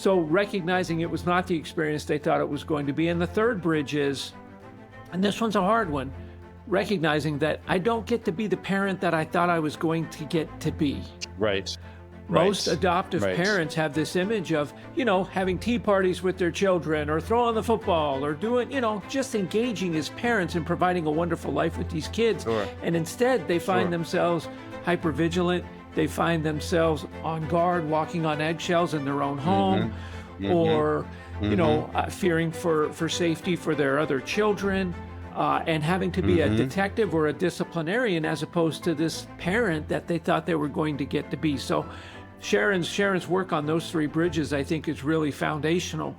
So recognizing it was not the experience they thought it was going to be. And the third bridge is, and this one's a hard one, recognizing that I don't get to be the parent that I thought I was going to get to be. Right. Most adoptive parents have this image of, having tea parties with their children or throwing the football or doing, just engaging as parents and providing a wonderful life with these kids. Sure. And instead they find themselves hypervigilant. They find themselves on guard, walking on eggshells in their own home, or, fearing for safety for their other children. And having to be a detective or a disciplinarian as opposed to this parent that they thought they were going to get to be. So Sharon's work on those three bridges, I think, is really foundational.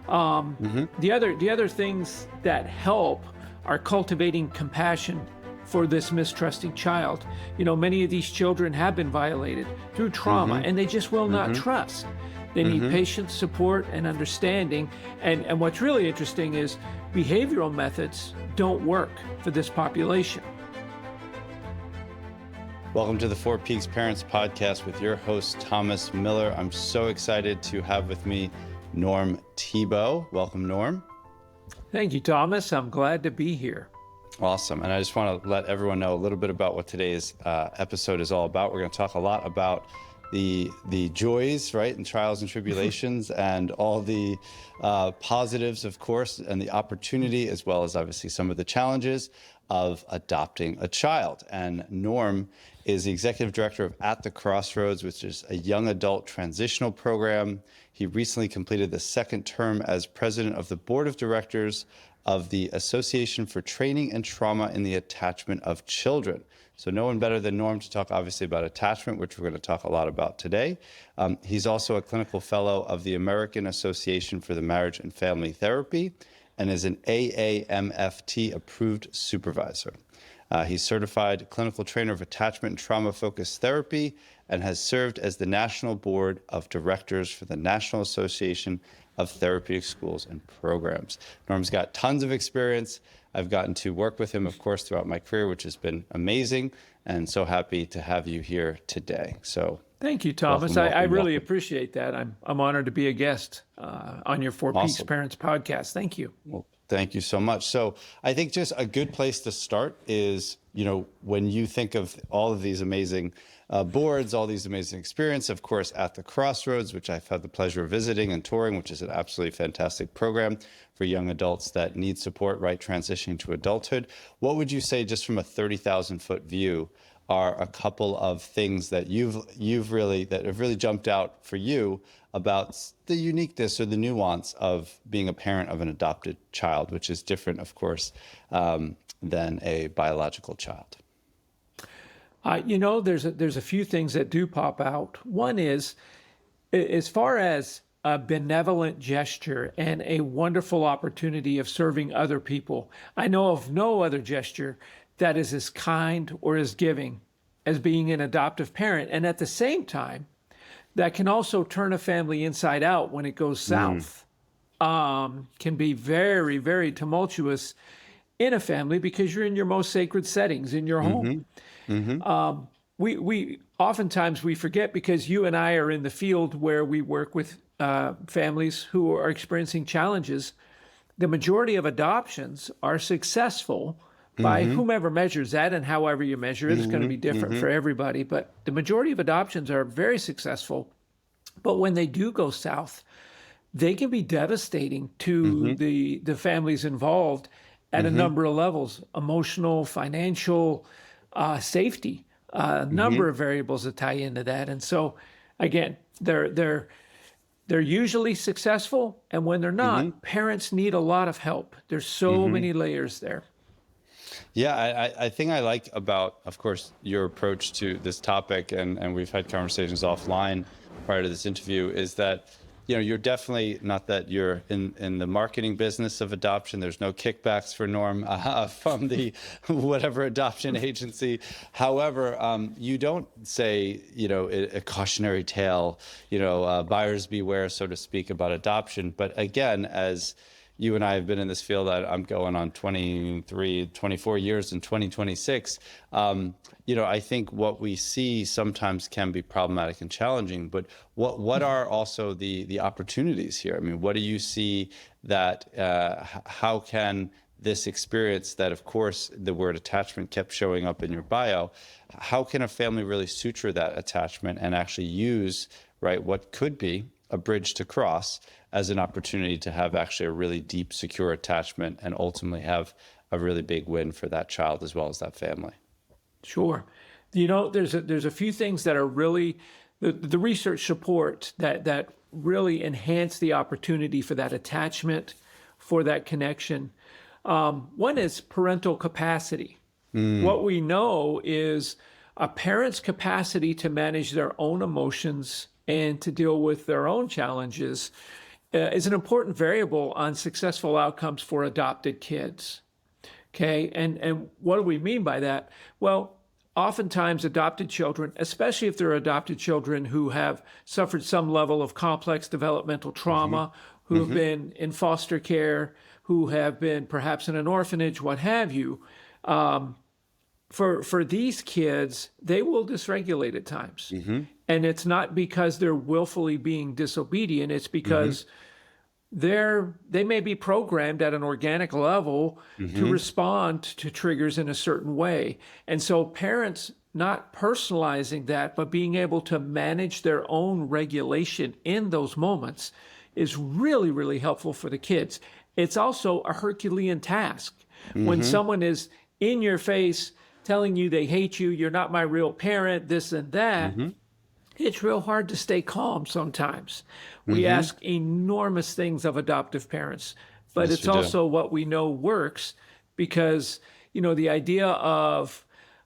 The other things that help are cultivating compassion for this mistrusting child. Many of these children have been violated through trauma, and they just will not trust. They need patience, support, and understanding. And what's really interesting is behavioral methods don't work for this population. Welcome to the Four Peaks Parents Podcast with your host, Thomas Miller. I'm so excited to have with me Norm Thibault. Welcome, Norm. Thank you, Thomas. I'm glad to be here. Awesome. And I just want to let everyone know a little bit about what today's episode is all about. We're going to talk a lot about the joys, right, and trials and tribulations and all the positives, of course, and the opportunity, as well as obviously some of the challenges of adopting a child. And Norm is the executive director of At the Crossroads, which is a young adult transitional program. He recently completed the second term as president of the board of directors of the Association for Training and Trauma in the Attachment of Children. So no one better than Norm to talk obviously about attachment, which we're going to talk a lot about today. He's also a clinical fellow of the American Association for the Marriage and Family Therapy and is an AAMFT approved supervisor. He's certified clinical trainer of attachment and trauma-focused therapy and has served as the national board of directors for the National Association of Therapeutic Schools and Programs. Norm's got tons of experience. I've gotten to work with him, of course, throughout my career, which has been amazing, and so happy to have you here today. So thank you, Thomas. I really appreciate that. I'm honored to be a guest on your Four Peaks Parents podcast. Thank you. Well, thank you so much. So I think just a good place to start is, when you think of all of these amazing boards, all these amazing experience, of course, At the Crossroads, which I've had the pleasure of visiting and touring, which is an absolutely fantastic program for young adults that need support, right, transitioning to adulthood. What would you say, just from a 30,000-foot view, are a couple of things that have really jumped out for you about the uniqueness or the nuance of being a parent of an adopted child, which is different, of course, than a biological child? There's a few things that do pop out. One is, as far as a benevolent gesture and a wonderful opportunity of serving other people, I know of no other gesture that is as kind or as giving as being an adoptive parent. And at the same time, that can also turn a family inside out when it goes south. Can be very, very tumultuous in a family because you're in your most sacred settings in your home. We oftentimes we forget, because you and I are in the field where we work with families who are experiencing challenges. The majority of adoptions are successful by whomever measures that, and however you measure it is going to be different for everybody. But the majority of adoptions are very successful. But when they do go south, they can be devastating to the families involved at a number of levels: emotional, financial, safety, a number of variables that tie into that. And so, again, they're usually successful, and when they're not, parents need a lot of help. There's so many layers there. Yeah, I think I like about, of course, your approach to this topic, and we've had conversations offline prior to this interview, is that, you're definitely, not that you're in the marketing business of adoption. There's no kickbacks for Norm from the whatever adoption agency. However, you don't say, a cautionary tale, buyers beware, so to speak, about adoption. But again, as you and I have been in this field. I'm going on 23, 24 years in 2026. I think what we see sometimes can be problematic and challenging, but what are also the opportunities here? I mean, what do you see that, how can this experience that, of course, the word attachment kept showing up in your bio, how can a family really suture that attachment and actually use, right, what could be a bridge to cross as an opportunity to have actually a really deep, secure attachment and ultimately have a really big win for that child as well as that family? Sure. There's a few things that are really, the research support that really enhance the opportunity for that attachment, for that connection. One is parental capacity. What we know is a parent's capacity to manage their own emotions and to deal with their own challenges is an important variable on successful outcomes for adopted kids. Okay, and what do we mean by that? Well, oftentimes adopted children, especially if they're adopted children who have suffered some level of complex developmental trauma, who have been in foster care, who have been perhaps in an orphanage, what have you, for these kids, they will dysregulate at times. And it's not because they're willfully being disobedient, it's because they may be programmed at an organic level to respond to triggers in a certain way. And so parents not personalizing that, but being able to manage their own regulation in those moments is really, really helpful for the kids. It's also a Herculean task. When someone is in your face telling you they hate you, you're not my real parent, this and that, it's real hard to stay calm sometimes. We ask enormous things of adoptive parents, but Yes, it's we do. also what we know works because, the idea of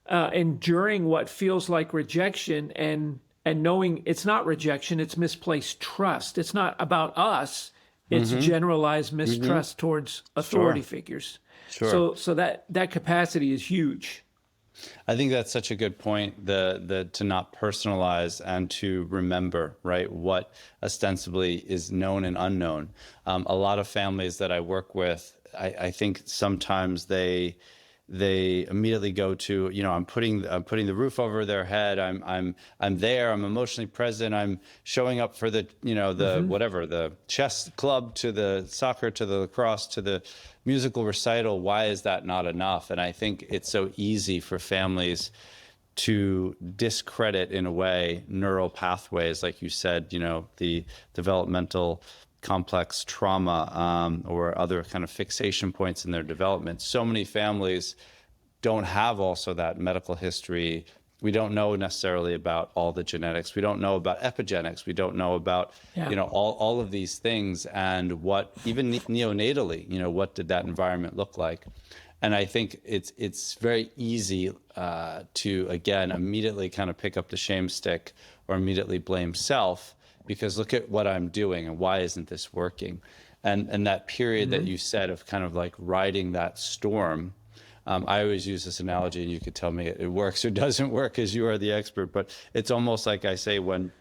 enduring what feels like rejection and knowing it's not rejection, it's misplaced trust. It's not about us. It's generalized mistrust towards authority figures. Sure. So that capacity is huge. I think that's such a good point, the to not personalize and to remember, right, what ostensibly is known and unknown. A lot of families that I work with, I think sometimes they immediately go to, I'm putting the roof over their head. I'm there. I'm emotionally present. I'm showing up for the whatever, the chess club to the soccer to the lacrosse to the musical recital. Why is that not enough? And I think it's so easy for families to discredit, in a way, neural pathways, like you said, the developmental complex trauma or other kind of fixation points in their development. So many families don't have also that medical history. We don't know necessarily about all the genetics. We don't know about epigenetics. We don't know about, all of these things and what, even neonatally, what did that environment look like? And I think it's very easy to, again, immediately kind of pick up the shame stick or immediately blame self, because look at what I'm doing and why isn't this working? And that period that you said of kind of like riding that storm, I always use this analogy, and you could tell me it works or doesn't work because you are the expert, but it's almost like I say when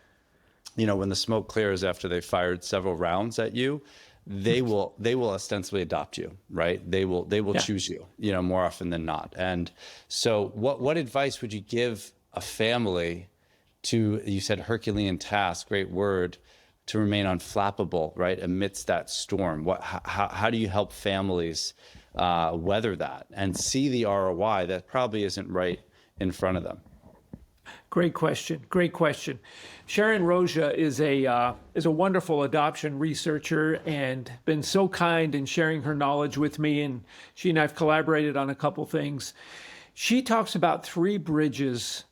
the smoke clears after they fired several rounds at you, they will ostensibly adopt you, right? They will choose you, more often than not. And so what advice would you give a family to, you said Herculean task, great word, to remain unflappable, right, amidst that storm? How do you help families weather that and see the ROI that probably isn't right in front of them? Great question. Great question. Sharon Roja is a wonderful adoption researcher and been so kind in sharing her knowledge with me. And she and I've collaborated on a couple things. She talks about 3 bridges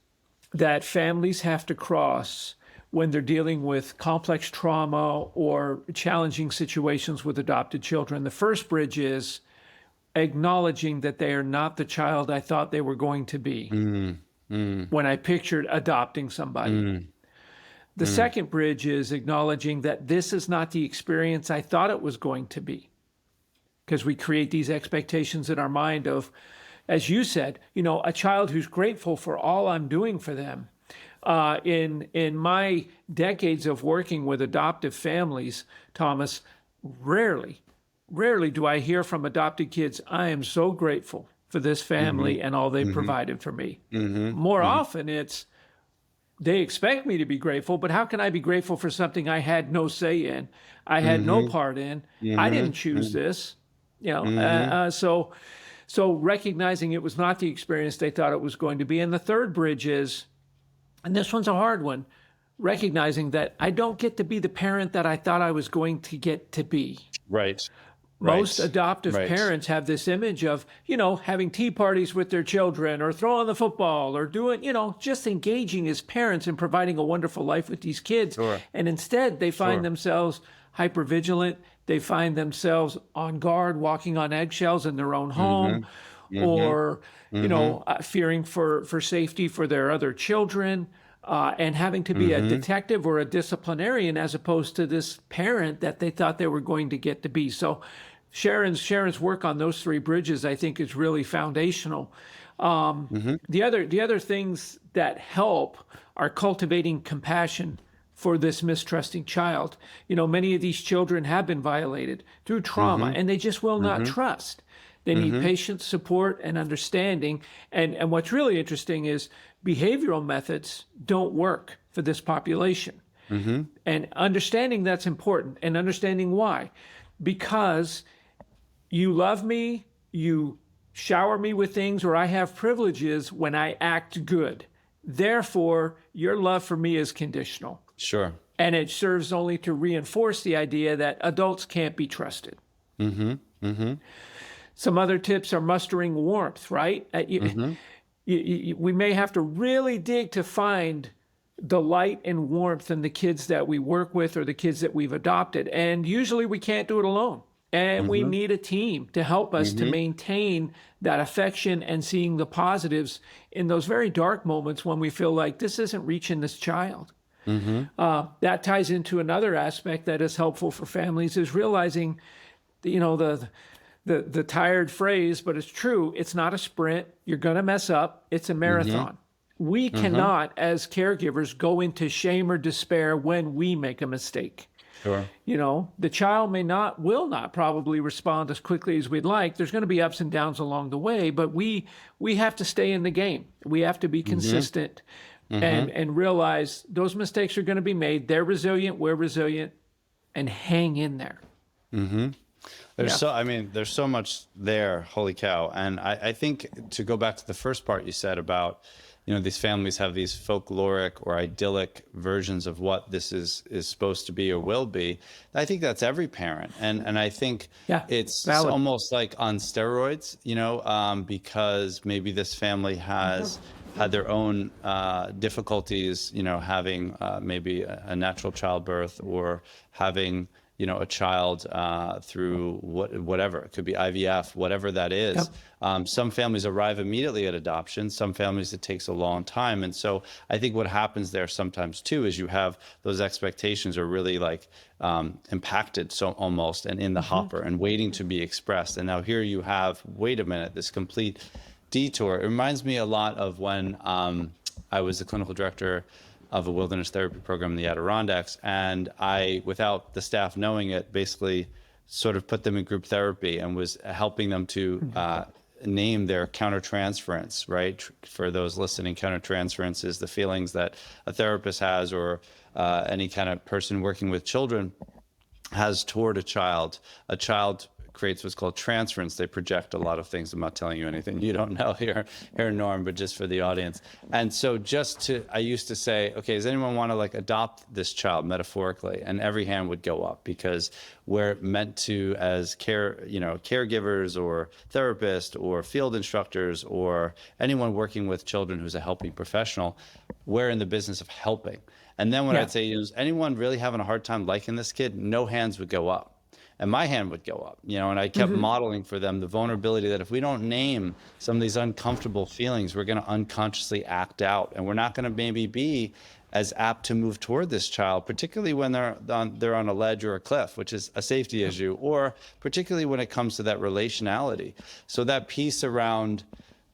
that families have to cross when they're dealing with complex trauma or challenging situations with adopted children. The first bridge is acknowledging that they are not the child I thought they were going to be when I pictured adopting somebody. The second bridge is acknowledging that this is not the experience I thought it was going to be. Because we create these expectations in our mind of, as you said, a child who's grateful for all I'm doing for them. In my decades of working with adoptive families, Thomas, rarely rarely do I hear from adopted kids, I am so grateful for this family and all they provided for me. More often it's, they expect me to be grateful, but how can I be grateful for something I had no say in? I had no part in. I didn't choose this, so recognizing it was not the experience they thought it was going to be. And the third bridge is, and this one's a hard one, recognizing that I don't get to be the parent that I thought I was going to get to be. Right. Most adoptive parents have this image of, having tea parties with their children or throwing the football or doing, just engaging as parents and providing a wonderful life with these kids. Sure. And instead they find themselves hypervigilant. They find themselves on guard, walking on eggshells in their own home, or, fearing for safety for their other children. And having to be a detective or a disciplinarian as opposed to this parent that they thought they were going to get to be. So Sharon's work on those three bridges, I think, is really foundational. The other things that help are cultivating compassion for this mistrusting child. Many of these children have been violated through trauma, and they just will not trust. They need patience, support, and understanding. And what's really interesting is behavioral methods don't work for this population. And understanding that's important, and understanding why. Because you love me, you shower me with things, or I have privileges when I act good. Therefore, your love for me is conditional. Sure. And it serves only to reinforce the idea that adults can't be trusted. Some other tips are mustering warmth, right? We may have to really dig to find the light and warmth in the kids that we work with or the kids that we've adopted. And usually we can't do it alone. And we need a team to help us to maintain that affection and seeing the positives in those very dark moments when we feel like this isn't reaching this child. That ties into another aspect that is helpful for families, is realizing, the tired phrase, but it's true. It's not a sprint. You're going to mess up. It's a marathon. We cannot, as caregivers, go into shame or despair when we make a mistake. Sure. The child will not probably respond as quickly as we'd like. There's going to be ups and downs along the way, but we have to stay in the game. We have to be consistent and realize those mistakes are going to be made. They're resilient. We're resilient, and hang in there. There's so much there. Holy cow. And I think, to go back to the first part you said about, these families have these folkloric or idyllic versions of what this is supposed to be or will be. I think that's every parent. And I think it's valid. Almost like on steroids, because maybe this family has had their own difficulties, having maybe a natural childbirth, or having a child through whatever. It could be IVF, whatever that is. Some families arrive immediately at adoption. Some families, it takes a long time. And so I think what happens there sometimes too is you have those expectations are really like impacted, so almost, and in the hopper and waiting to be expressed. And now here you have, wait a minute, this complete detour. It reminds me a lot of when I was the clinical director of a wilderness therapy program in the Adirondacks, and I, without the staff knowing it, basically sort of put them in group therapy and was helping them to name their countertransference, right? For those listening, countertransference is the feelings that a therapist has, or any kind of person working with children has toward a child. A child creates what's called transference. They project a lot of things. I'm not telling you anything you don't know here, Norm, but just for the audience. And so I used to say, okay, does anyone want to like adopt this child metaphorically? And every hand would go up, because we're meant to, as caregivers or therapists or field instructors or anyone working with children who's a helping professional, we're in the business of helping. And then when I'd say, is anyone really having a hard time liking this kid? No hands would go up. And my hand would go up, and I kept modeling for them the vulnerability that if we don't name some of these uncomfortable feelings, we're going to unconsciously act out, and we're not going to maybe be as apt to move toward this child, particularly when they're on a ledge or a cliff, which is a safety issue, or particularly when it comes to that relationality. So that piece around,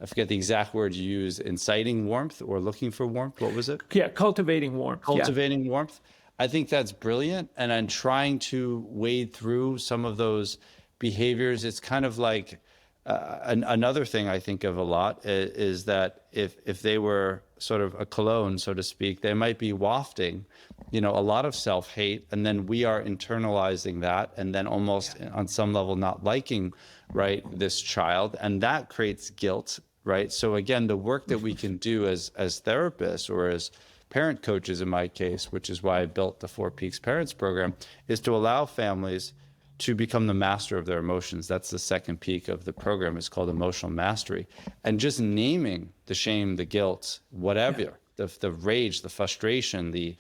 I forget the exact word you use, inciting warmth or looking for warmth. What was it? Yeah, cultivating warmth. Cultivating warmth. I think that's brilliant. And I'm trying to wade through some of those behaviors. It's kind of like another thing I think of a lot is that if they were sort of a cologne, so to speak, they might be wafting, a lot of self-hate, and then we are internalizing that, and then almost on some level not liking, right, this child, and that creates guilt, right? So again, the work that we can do as therapists or as parent coaches in my case, which is why I built the Four Peaks Parents Program, is to allow families to become the master of their emotions. That's the second peak of the program. It's called emotional mastery. And just naming the shame, the guilt, whatever, the rage, the frustration, the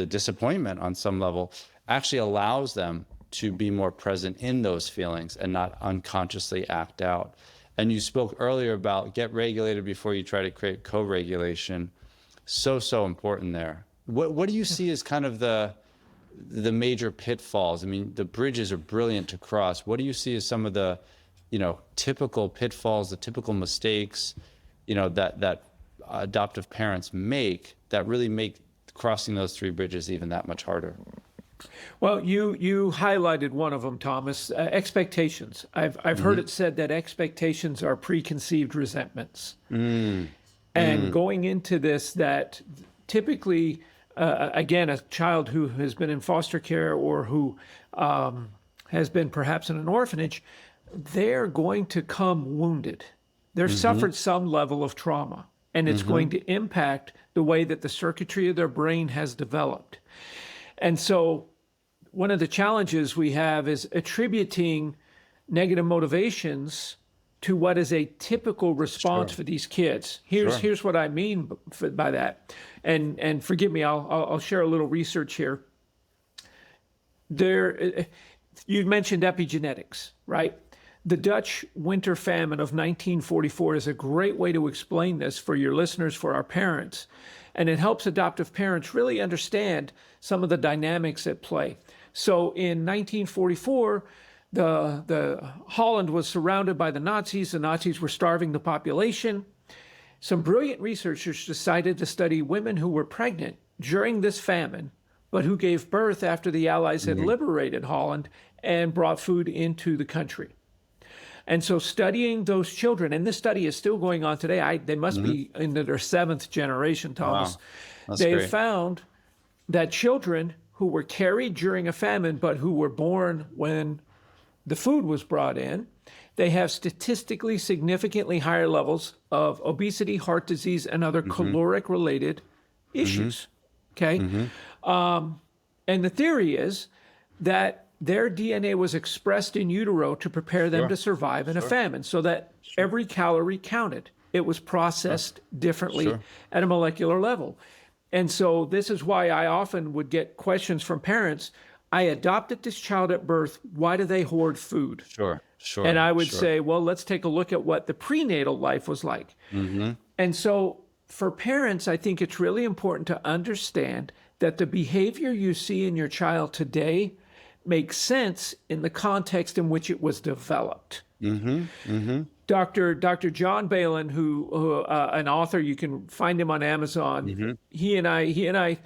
disappointment on some level actually allows them to be more present in those feelings and not unconsciously act out. And you spoke earlier about get regulated before you try to create co-regulation. So important there. What do you see as kind of the major pitfalls? I mean, the bridges are brilliant to cross. What do you see as some of the, typical pitfalls, the typical mistakes, that adoptive parents make that really make crossing those three bridges even that much harder? Well, you highlighted one of them, Thomas. Expectations. I've heard it said that expectations are preconceived resentments. And going into this, that typically, again, a child who has been in foster care or who has been perhaps in an orphanage, they're going to come wounded. They've suffered some level of trauma, and it's going to impact the way that the circuitry of their brain has developed. And so one of the challenges we have is attributing negative motivations to what is a typical response for these kids. Here's what I mean by that. And forgive me, I'll share a little research here. You mentioned epigenetics, right? The Dutch winter famine of 1944 is a great way to explain this for your listeners, for our parents. And it helps adoptive parents really understand some of the dynamics at play. So in 1944, the Holland was surrounded by the Nazis. The Nazis were starving the population. Some brilliant researchers decided to study women who were pregnant during this famine, but who gave birth after the Allies had liberated Holland and brought food into the country. And so studying those children, and this study is still going on today. They must be in their seventh generation, Thomas. Wow. They found that children who were carried during a famine, but who were born when the food was brought in, they have statistically significantly higher levels of obesity, heart disease, and other caloric-related issues. Okay? And the theory is that their DNA was expressed in utero to prepare them to survive in a famine, so that every calorie counted. It was processed differently at a molecular level. And so this is why I often would get questions from parents. I adopted this child at birth. Why do they hoard food? And I would say, well, let's take a look at what the prenatal life was like. And so for parents, I think it's really important to understand that the behavior you see in your child today makes sense in the context in which it was developed. Dr. John Balin, who an author, you can find him on Amazon. He and I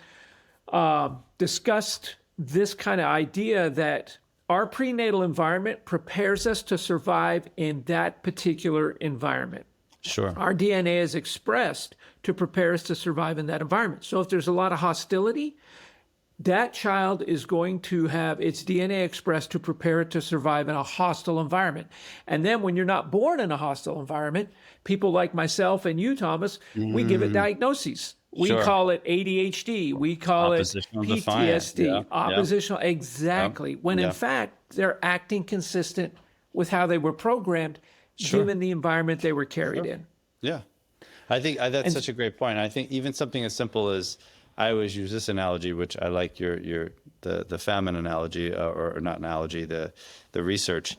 discussed this kind of idea that our prenatal environment prepares us to survive in that particular environment. Our DNA is expressed to prepare us to survive in that environment. So if there's a lot of hostility, that child is going to have its DNA expressed to prepare it to survive in a hostile environment. And then when you're not born in a hostile environment, people like myself and you, Thomas, we give it diagnoses. We call it ADHD. We call it PTSD. Oppositional, exactly. When in fact, they're acting consistent with how they were programmed, given the environment they were carried in. I think that's such a great point. I think even something as simple as, I always use this analogy, which I like the famine analogy, or not analogy, the research,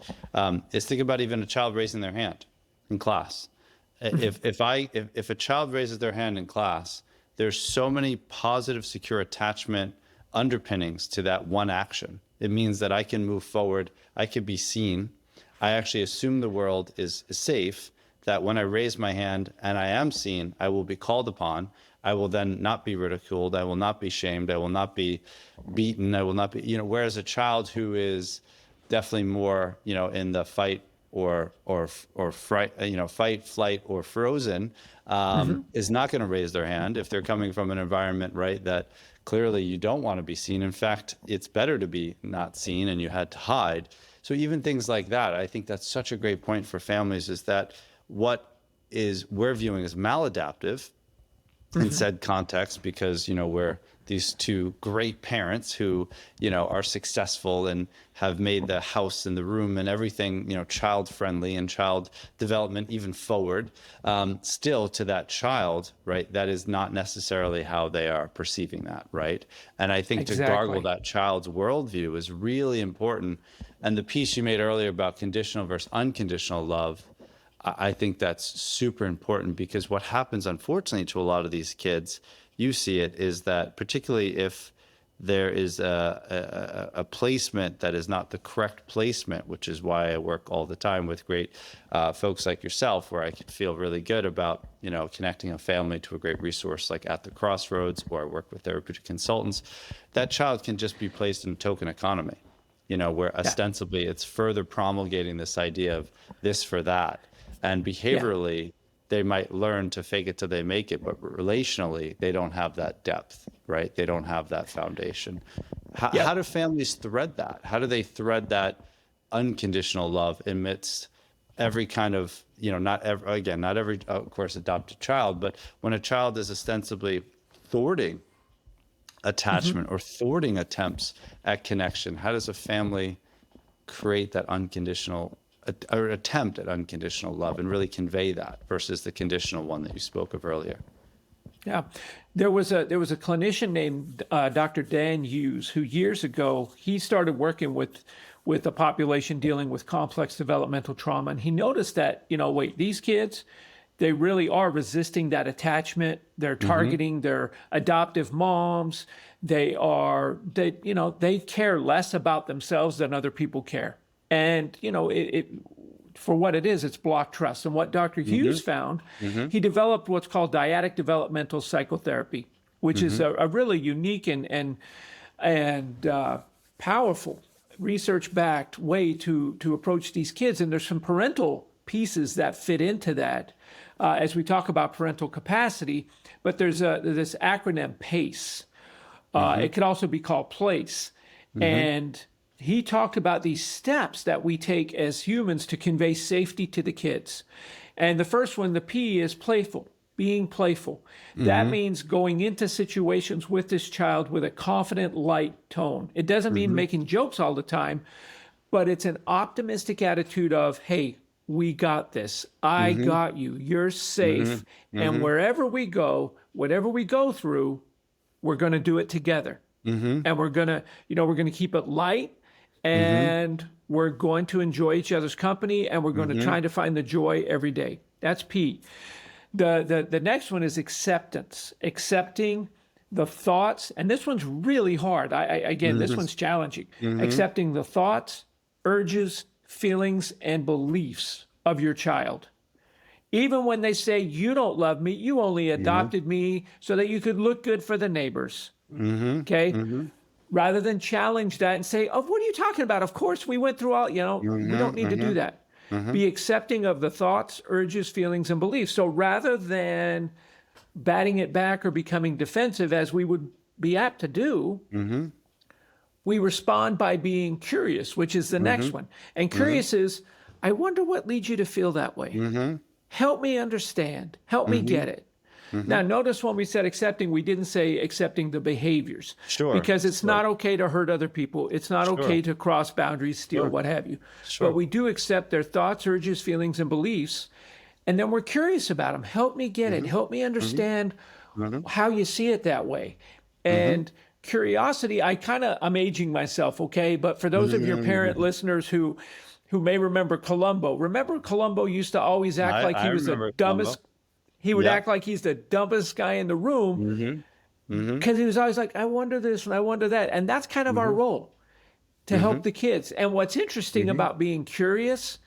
is think about even a child raising their hand in class. If a child raises their hand in class, there's so many positive, secure attachment underpinnings to that one action. It means that I can move forward, I can be seen, I actually assume the world is safe, that when I raise my hand and I am seen, I will be called upon. I will then not be ridiculed. I will not be shamed. I will not be beaten. I will not be, whereas a child who is definitely more, in the fight or fright, fight, flight, or frozen, is not going to raise their hand if they're coming from an environment, right, that clearly you don't want to be seen. In fact, it's better to be not seen and you had to hide. So even things like that, I think that's such a great point for families, is that what we're viewing as maladaptive in said context, because we're these two great parents who are successful and have made the house and the room and everything child friendly and child development even forward, still to that child, right, that is not necessarily how they are perceiving that, right? And I think to gargle that child's worldview is really important. And the piece you made earlier about conditional versus unconditional love, I think that's super important, because what happens, unfortunately, to a lot of these kids, you see it, is that particularly if there is a placement that is not the correct placement, which is why I work all the time with great folks like yourself, where I can feel really good about, connecting a family to a great resource like at the Crossroads, or I work with therapeutic consultants. That child can just be placed in a token economy, where ostensibly it's further promulgating this idea of this for that. And behaviorally, they might learn to fake it till they make it, but relationally, they don't have that depth, right? They don't have that foundation. How do families thread that? How do they thread that unconditional love amidst every kind of, not every, of course, adopted child, but when a child is ostensibly thwarting attachment or thwarting attempts at connection, how does a family create that unconditional or attempt at unconditional love and really convey that versus the conditional one that you spoke of earlier? Yeah, there was a clinician named Dr. Dan Hughes, who years ago, he started working with a population dealing with complex developmental trauma, and he noticed that these kids, they really are resisting that attachment. They're targeting their adoptive moms. They care less about themselves than other people care. And, for what it is, it's block trust. And what Dr. Hughes found, he developed what's called dyadic developmental psychotherapy, which is a really unique and powerful research-backed way to approach these kids. And there's some parental pieces that fit into that as we talk about parental capacity. But there's this acronym PACE. It could also be called PLACE. And he talked about these steps that we take as humans to convey safety to the kids. And the first one, the P, is playful, being playful. That means going into situations with this child with a confident, light tone. It doesn't mean making jokes all the time, but it's an optimistic attitude of, hey, we got this. I got you. You're safe. And wherever we go, whatever we go through, we're going to do it together. And we're going to keep it light. And we're going to enjoy each other's company, and we're going to try to find the joy every day. That's P. The next one is acceptance, accepting the thoughts. And this one's really hard. This one's challenging. Accepting the thoughts, urges, feelings, and beliefs of your child. Even when they say, you don't love me, you only adopted me so that you could look good for the neighbors. Okay? Rather than challenge that and say, oh, what are you talking about? Of course, we went through all, we don't need to do that. Be accepting of the thoughts, urges, feelings, and beliefs. So rather than batting it back or becoming defensive, as we would be apt to do, we respond by being curious, which is the next one. And curious is, I wonder what leads you to feel that way. Help me understand. Help me get it. Now, notice when we said accepting, we didn't say accepting the behaviors. Because it's not okay to hurt other people. It's not okay to cross boundaries, steal, what have you. But we do accept their thoughts, urges, feelings, and beliefs. And then we're curious about them. Help me get it. Help me understand how you see it that way. And curiosity, I'm aging myself, okay? But for those of your parent listeners who may remember Columbo used to always act like he was the dumbest. He would act like he's the dumbest guy in the room because he was always like, I wonder this and I wonder that. And that's kind of our role, to help the kids. And what's interesting about being curious,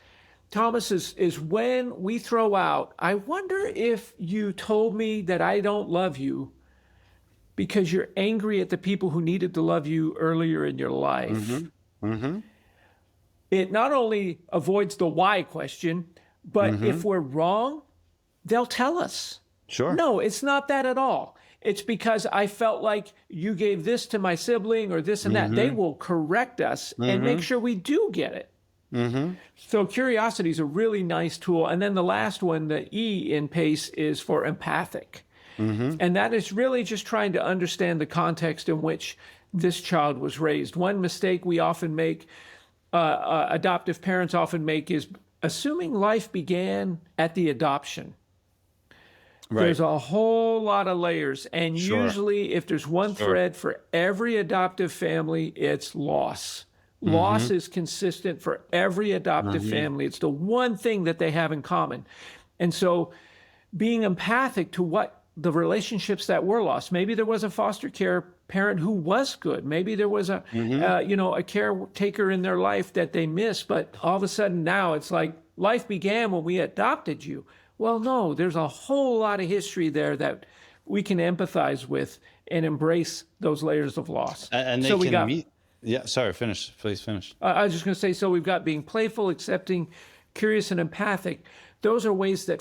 Thomas, is when we throw out, I wonder if you told me that I don't love you because you're angry at the people who needed to love you earlier in your life. it not only avoids the why question, but if we're wrong, they'll tell us. Sure. No, it's not that at all. It's because I felt like you gave this to my sibling or this and that. They will correct us and make sure we do get it. So curiosity is a really nice tool. And then the last one, the E in PACE, is for empathic. And that is really just trying to understand the context in which this child was raised. One mistake we often make, adoptive parents often make, is assuming life began at the adoption. Right. There's a whole lot of layers. And usually if there's one thread for every adoptive family, it's loss. Loss is consistent for every adoptive family. It's the one thing that they have in common. And so being empathic to what the relationships that were lost. Maybe there was a foster care parent who was good. Maybe there was a a caretaker in their life that they missed, but all of a sudden now it's like life began when we adopted you. Well, no, there's a whole lot of history there that we can empathize with and embrace those layers of loss. And they so can meet. Yeah, sorry, finish. Please finish. I was just going to say, so we've got being playful, accepting, curious, and empathic. Those are ways that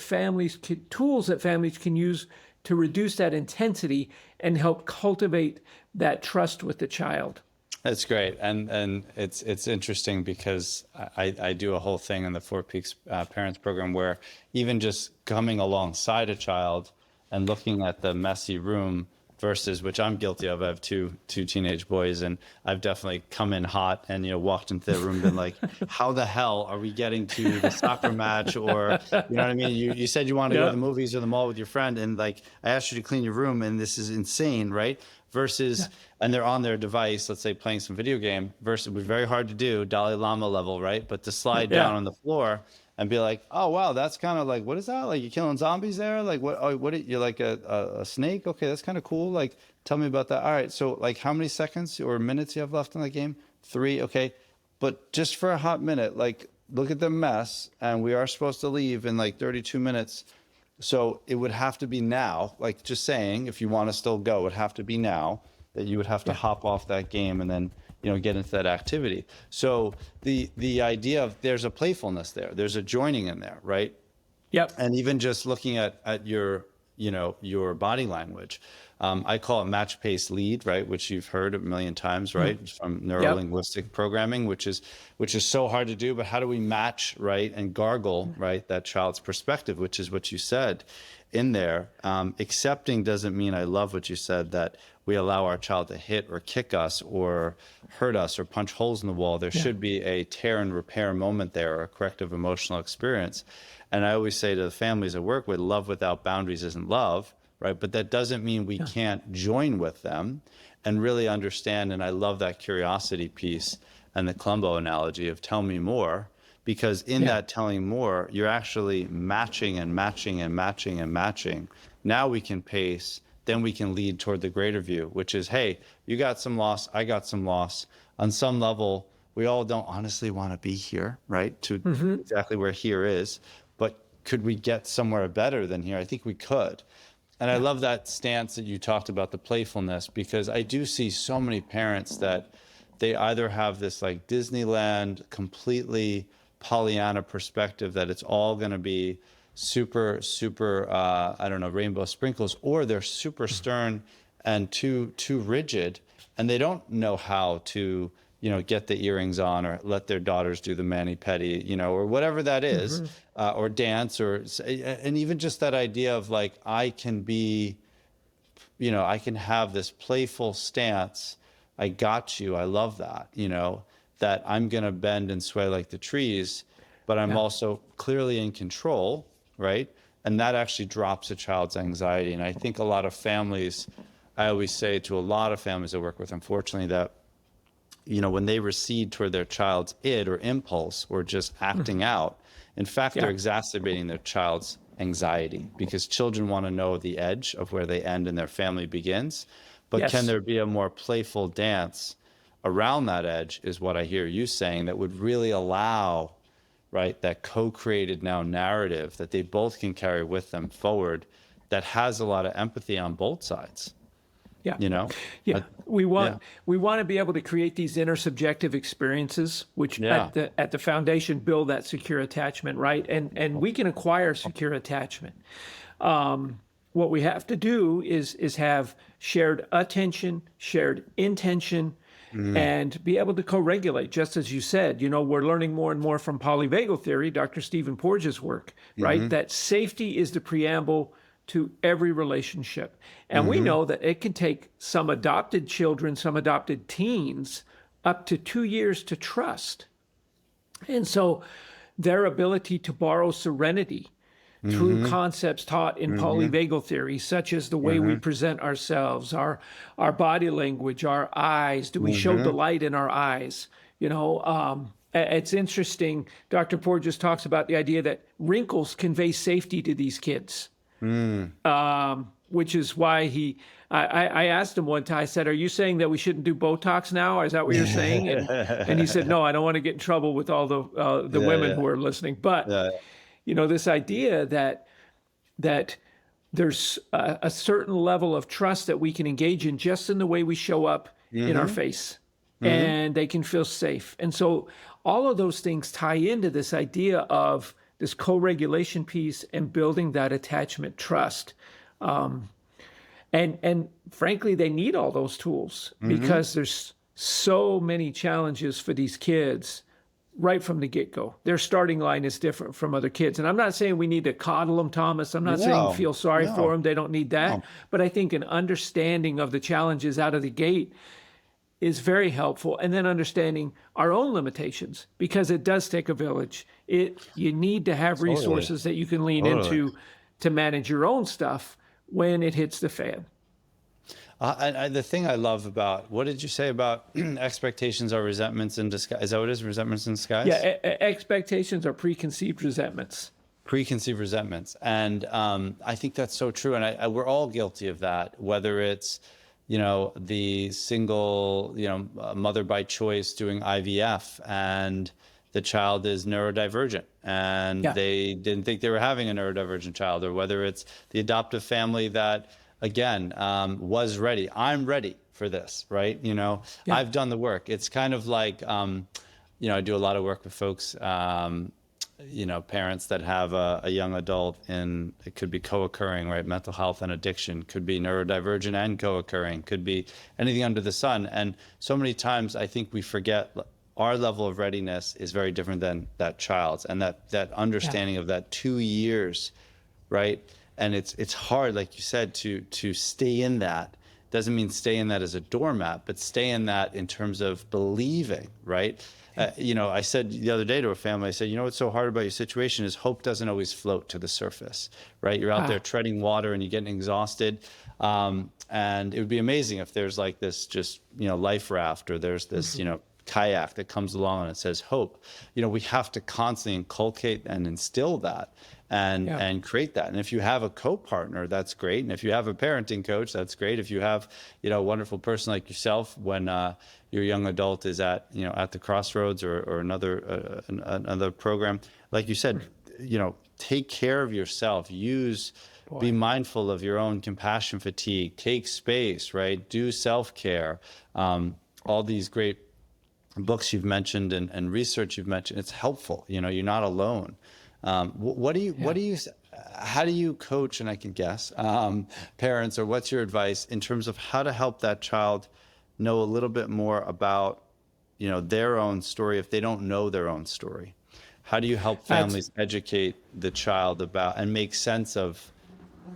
tools that families can use to reduce that intensity and help cultivate that trust with the child. That's great. And it's interesting because I do a whole thing in the Four Peaks Parents Program where even just coming alongside a child and looking at the messy room versus, which I'm guilty of. I have two teenage boys, and I've definitely come in hot and, walked into the room and been like, how the hell are we getting to the soccer match? Or, you know what I mean? You said you wanted to go to the movies or the mall with your friend, and like, I asked you to clean your room, and this is insane, right? Versus, and they're on their device, let's say playing some video game, versus, it was very hard to do, Dalai Lama level, right? But to slide down on the floor and be like, oh, wow, that's kind of like, what is that? Like, you're killing zombies there? Like, you're like a snake? Okay, that's kind of cool. Like, tell me about that. All right, so like how many seconds or minutes you have left in the game? 3, okay. But just for a hot minute, like, look at the mess, and we are supposed to leave in like 32 minutes. So it would have to be now, like just saying, if you want to still go, it would have to be now that you would have to hop off that game and then, get into that activity. So the idea of there's a playfulness there, there's a joining in there, right? Yep. And even just looking at your, your body language, I call it match pace lead, right? Which you've heard a million times, right? From neuro-linguistic programming, which is so hard to do, but how do we match, right? And gargle, right? That child's perspective, which is what you said in there. Accepting doesn't mean, I love what you said, that we allow our child to hit or kick us or hurt us or punch holes in the wall. There should be a tear and repair moment there, or a corrective emotional experience. And I always say to the families I work with, love without boundaries isn't love, right? But that doesn't mean we can't join with them and really understand. And I love that curiosity piece and the Columbo analogy of tell me more, because in that telling more, you're actually matching and matching and matching and matching. Now we can pace, then we can lead toward the greater view, which is, hey, you got some loss, I got some loss. On some level, we all don't honestly want to be here, right? To exactly where here is. But could we get somewhere better than here? I think we could. And I love that stance that you talked about, the playfulness, because I do see so many parents that they either have this like Disneyland, completely Pollyanna perspective that it's all going to be super, I don't know, rainbow sprinkles, or they're super stern and too rigid, and they don't know how to, get the earrings on or let their daughters do the mani-pedi, or whatever that is, or dance, and even just that idea of like, I can be, I can have this playful stance. I got you. I love that, that I'm going to bend and sway like the trees, but I'm also clearly in control, right? And that actually drops a child's anxiety. And I think a lot of families, I always say to a lot of families I work with, unfortunately, that, when they recede toward their child's id or impulse or just acting out, in fact, they're exacerbating their child's anxiety, because children want to know the edge of where they end and their family begins. But can there be a more playful dance around that edge, is what I hear you saying, that would really allow, right, that co-created now narrative that they both can carry with them forward, that has a lot of empathy on both sides. Yeah. You know? Yeah. Uh, We yeah. want we want to be able to create these intersubjective experiences, which Yeah. at the foundation build that secure attachment, right? And we can acquire secure attachment. What we have to do is have shared attention, shared intention, and be able to co-regulate. Just as you said, we're learning more and more from polyvagal theory, Dr. Stephen Porges' work, right? That safety is the preamble to every relationship. And we know that it can take some adopted children, some adopted teens, up to 2 years to trust. And so their ability to borrow serenity through concepts taught in polyvagal theory, such as the way we present ourselves, our body language, our eyes. Do we show delight in our eyes? It's interesting. Dr. Porges talks about the idea that wrinkles convey safety to these kids, which is why I asked him one time, I said, "Are you saying that we shouldn't do Botox now? Is that what you're saying?" And he said, "No, I don't want to get in trouble with all the women who are listening." But Yeah. this idea that there's a certain level of trust that we can engage in just in the way we show up in our face, and they can feel safe. And so all of those things tie into this idea of this co-regulation piece and building that attachment trust. And frankly, they need all those tools because there's so many challenges for these kids right from the get-go. Their starting line is different from other kids. And I'm not saying we need to coddle them, Thomas. I'm not saying feel sorry for them. They don't need that. But I think an understanding of the challenges out of the gate is very helpful. And then understanding our own limitations, because it does take a village. You need to have resources that you can lean into to manage your own stuff when it hits the fan. The thing I love about, what did you say about expectations are resentments in disguise? Is that what it is, resentments in disguise? Yeah, expectations are preconceived resentments. Preconceived resentments. And I think that's so true. And we're all guilty of that, whether it's, the single, mother by choice doing IVF and the child is neurodivergent and they didn't think they were having a neurodivergent child, or whether it's the adoptive family that, again, was ready. I'm ready for this, right? I've done the work. It's kind of like, I do a lot of work with folks, parents that have a young adult, and it could be co-occurring, right? Mental health and addiction, could be neurodivergent and co-occurring, could be anything under the sun. And so many times I think we forget our level of readiness is very different than that child's, and that understanding of that 2 years, right? And it's hard, like you said, to stay in that. Doesn't mean stay in that as a doormat, but stay in that in terms of believing, right? I said the other day to a family, I said, what's so hard about your situation is hope doesn't always float to the surface, right? You're out there treading water and you're getting exhausted. And it would be amazing if there's like this just, life raft, or there's this, kayak that comes along and it says hope. We have to constantly inculcate and instill that and create that. And if you have a co-partner, that's great. And if you have a parenting coach, that's great. If you have, a wonderful person like yourself, when your young adult is at the Crossroads or another program, like you said, take care of yourself. Be mindful of your own compassion fatigue. Take space, right? Do self-care. All these great books you've mentioned and research you've mentioned, it's helpful. You're not alone. How do you coach, and I can guess, parents, or what's your advice in terms of how to help that child know a little bit more about, their own story if they don't know their own story? How do you help families educate the child about and make sense of,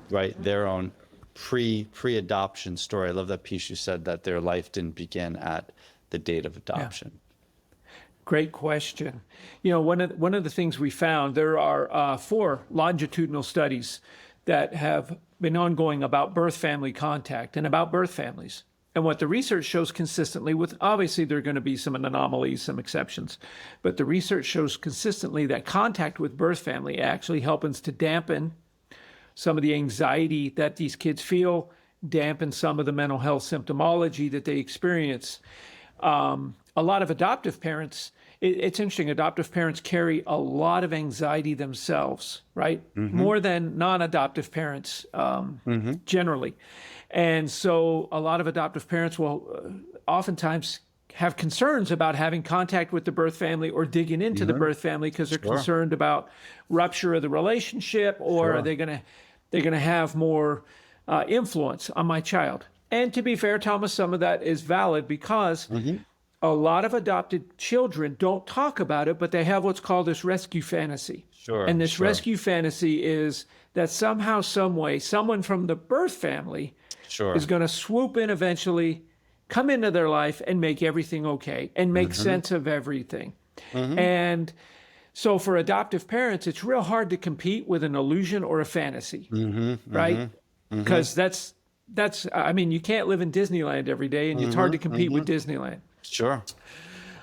right, their own pre-adoption story? I love that piece you said, that their life didn't begin at the date of adoption. Great question. One of the things we found, there are 4 longitudinal studies that have been ongoing about birth family contact and about birth families. And what the research shows consistently, with obviously there are going to be some anomalies, some exceptions, but the research shows consistently that contact with birth family actually helps to dampen some of the anxiety that these kids feel, dampen some of the mental health symptomology that they experience. A lot of adoptive parents, it's interesting. Adoptive parents carry a lot of anxiety themselves, right? More than non-adoptive parents generally. And so a lot of adoptive parents will oftentimes have concerns about having contact with the birth family or digging into the birth family because they're concerned about rupture of the relationship, or are they going to have more influence on my child? And to be fair, Thomas, some of that is valid because a lot of adopted children don't talk about it, but they have what's called this rescue fantasy. And this rescue fantasy is that somehow, some way, someone from the birth family is going to swoop in eventually, come into their life and make everything okay and make sense of everything. And so for adoptive parents, it's real hard to compete with an illusion or a fantasy, right? Because that's, I mean, you can't live in Disneyland every day, and it's hard to compete with Disneyland.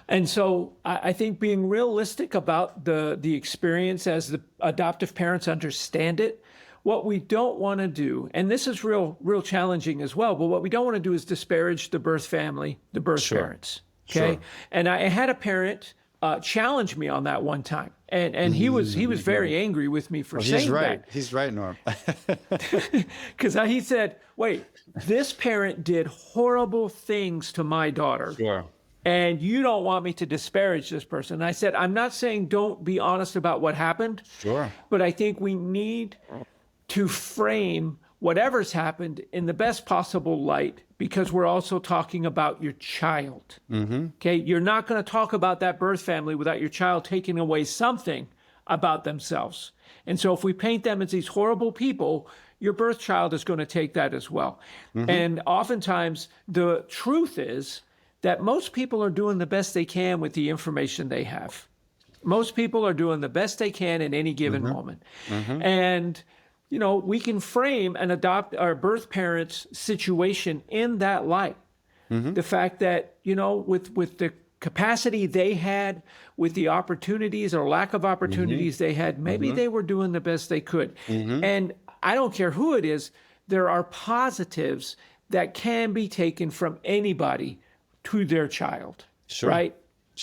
And so I think being realistic about the experience as the adoptive parents understand it, what we don't want to do, and this is real challenging as well, but what we don't want to do is disparage the birth family, the birth parents. Okay. And I had a parent challenge me on that one time. And he was very angry with me for saying that. He's right, Norm. Because he said, wait, this parent did horrible things to my daughter. And you don't want me to disparage this person. And I said, I'm not saying don't be honest about what happened. But I think we need to frame whatever's happened in the best possible light, because we're also talking about your child. Okay, you're not going to talk about that birth family without your child taking away something about themselves. And so if we paint them as these horrible people, your birth child is going to take that as well. And oftentimes the truth is that most people are doing the best they can with the information they have. Most people are doing the best they can in any given moment. And you know, we can frame and adopt our birth parents' situation in that light. The fact that, you know, with the capacity they had, with the opportunities or lack of opportunities they had, maybe they were doing the best they could. And I don't care who it is, there are positives that can be taken from anybody to their child, right?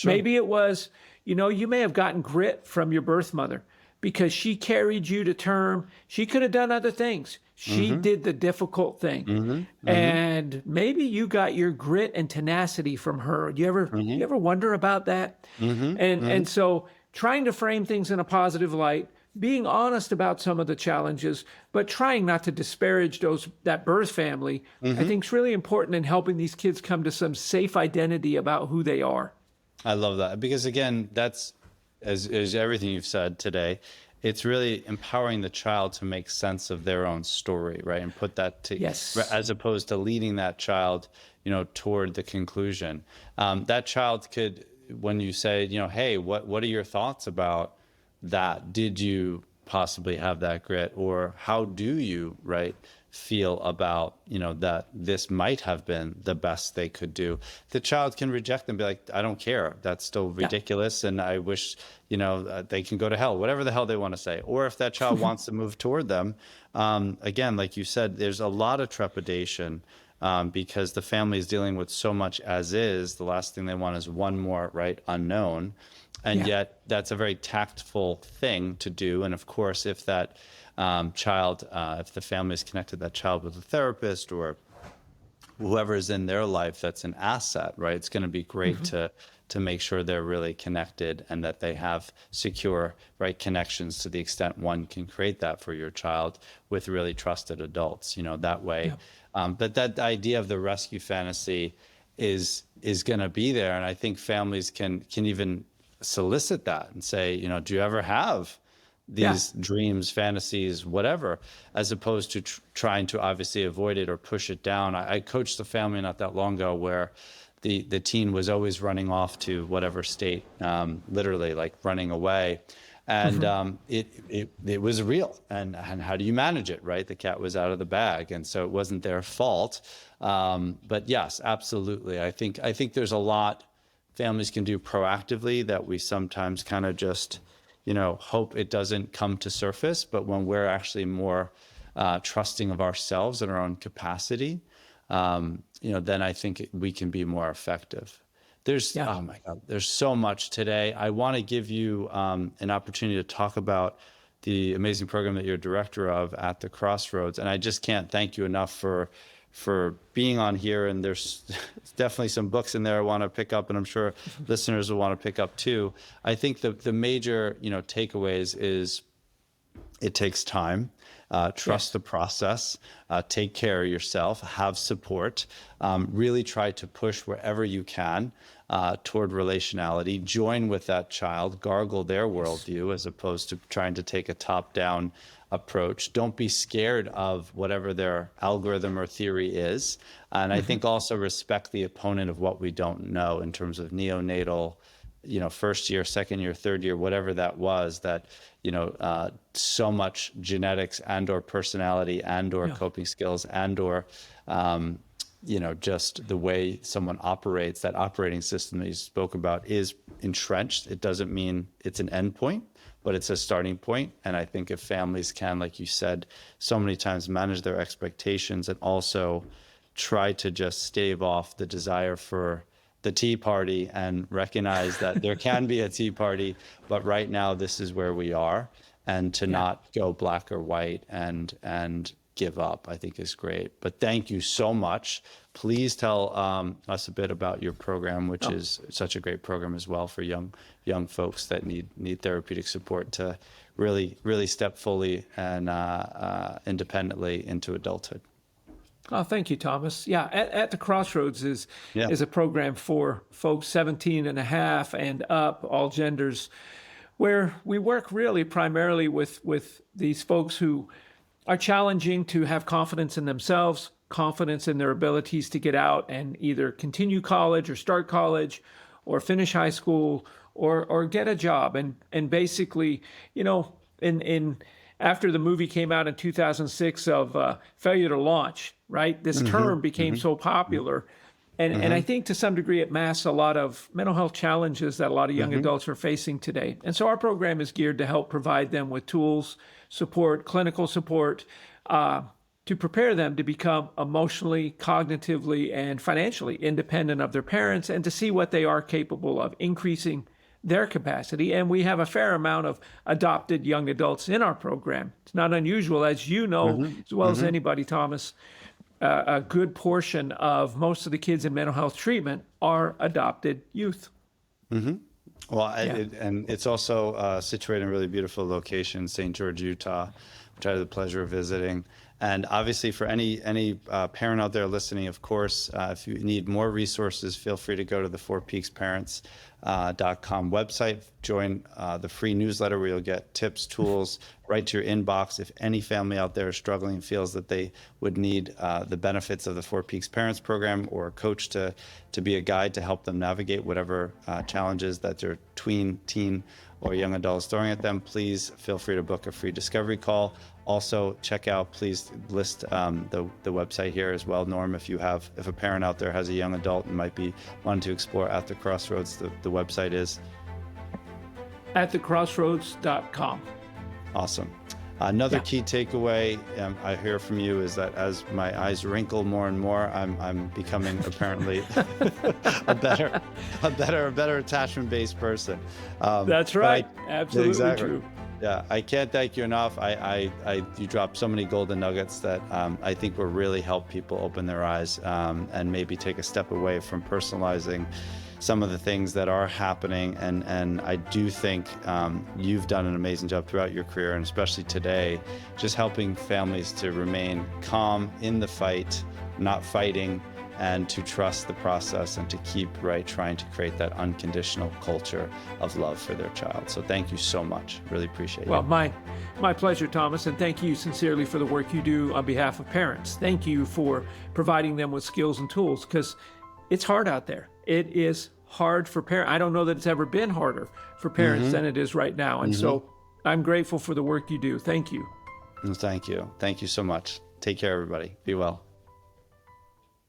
Maybe it was, you know, you may have gotten grit from your birth mother, because she carried you to term. She could have done other things. She did the difficult thing. And maybe you got your grit and tenacity from her. You ever wonder about that? And so trying to frame things in a positive light, being honest about some of the challenges, but trying not to disparage that birth family, I think is really important in helping these kids come to some safe identity about who they are. I love that, because again, that's, as everything you've said today, it's really empowering the child to make sense of their own story, right? And put that to, as opposed to leading that child, you know, toward the conclusion. That child could, when you say, you know, hey, what are your thoughts about that? Did you possibly have that grit? Or how do you, right, feel about, you know, that this might have been the best they could do? The child can reject and be like, I don't care. That's still ridiculous. And I wish, you know, they can go to hell, whatever the hell they want to say. Or if that child wants to move toward them, again, like you said, there's a lot of trepidation because the family is dealing with so much as is. The last thing they want is one more, right, unknown. And yet that's a very tactful thing to do. And of course, if that child, if the family is connected that child with a therapist or whoever is in their life, that's an asset, right? It's going to be great to make sure they're really connected and that they have secure, right, connections to the extent one can create that for your child with really trusted adults, you know, that way. But that idea of the rescue fantasy is going to be there. And I think families can even solicit that and say, you know, do you ever have these dreams, fantasies, whatever, as opposed to trying to obviously avoid it or push it down. I coached a family not that long ago where the teen was always running off to whatever state, literally like running away. And it was real. And how do you manage it, right? The cat was out of the bag. And so it wasn't their fault. But yes, absolutely. I think there's a lot families can do proactively that we sometimes kind of just, you know, hope it doesn't come to surface. But when we're actually more trusting of ourselves and our own capacity, you know, then I think we can be more effective. There's, Yeah. oh my God, there's so much today. I want to give you an opportunity to talk about the amazing program that you're director of at the Crossroads. And I just can't thank you enough for being on here. And there's definitely some books in there I want to pick up, and I'm sure listeners will want to pick up too. I think the major, takeaways is it takes time. Trust Yes. the process, take care of yourself, have support, really try to push wherever you can toward relationality, join with that child, gargle their worldview as opposed to trying to take a top-down approach. Don't be scared of whatever their algorithm or theory is. And I think also respect the opponent of what we don't know in terms of neonatal, first year, second year, third year, whatever that was, that, so much genetics and or personality and or coping skills and or, just the way someone operates, that operating system that you spoke about is entrenched. It doesn't mean it's an end point, but it's a starting point. And I think if families can, like you said, so many times manage their expectations and also try to just stave off the desire for the tea party and recognize that there can be a tea party, but right now this is where we are, and to not go black or white and give up, I think is great. But thank you so much. Please tell us a bit about your program, which is such a great program as well for young folks that need therapeutic support to really step fully and independently into adulthood. Oh, thank you, Thomas. Yeah, at the Crossroads is a program for folks 17 and a half and up, all genders, where we work really primarily with these folks who are challenging to have confidence in themselves, confidence in their abilities to get out and either continue college or start college or finish high school or get a job. And basically, in after the movie came out in 2006 of Failure to Launch, right? This term became so popular. And I think to some degree it masks a lot of mental health challenges that a lot of young adults are facing today. And so our program is geared to help provide them with tools, support, clinical support, to prepare them to become emotionally, cognitively, and financially independent of their parents and to see what they are capable of, increasing their capacity. And we have a fair amount of adopted young adults in our program. It's not unusual, as you know, as well as anybody, Thomas. A good portion of most of the kids in mental health treatment are adopted youth. Well, and it's also situated in a really beautiful location, St. George, Utah, which I had the pleasure of visiting. And obviously for any parent out there listening, of course, if you need more resources, feel free to go to the fourpeaksparents.com website, join the free newsletter where you'll get tips, tools right to your inbox. If any family out there is struggling, feels that they would need the benefits of the Four Peaks Parents Program or a coach to be a guide to help them navigate whatever challenges that their tween, teen, or young adults throwing at them, please feel free to book a free discovery call. Also, check out, please list the website here as well, Norm. If a parent out there has a young adult and might be wanting to explore at the Crossroads, the website is at thecrossroads.com. Awesome. Another key takeaway I hear from you is that as my eyes wrinkle more and more, I'm becoming apparently a better attachment-based person. That's right. Absolutely exactly. True. Yeah, I can't thank you enough. You dropped so many golden nuggets that I think will really help people open their eyes and maybe take a step away from personalizing some of the things that are happening. And I do think you've done an amazing job throughout your career, and especially today, just helping families to remain calm in the fight, not fighting, and to trust the process and to keep trying to create that unconditional culture of love for their child. So thank you so much. Really appreciate it. Well, my pleasure, Thomas, and thank you sincerely for the work you do on behalf of parents. Thank you for providing them with skills and tools, because it's hard out there. It is hard for parents. I don't know that it's ever been harder for parents than it is right now. And so I'm grateful for the work you do. Thank you. Thank you. Thank you so much. Take care, everybody. Be well.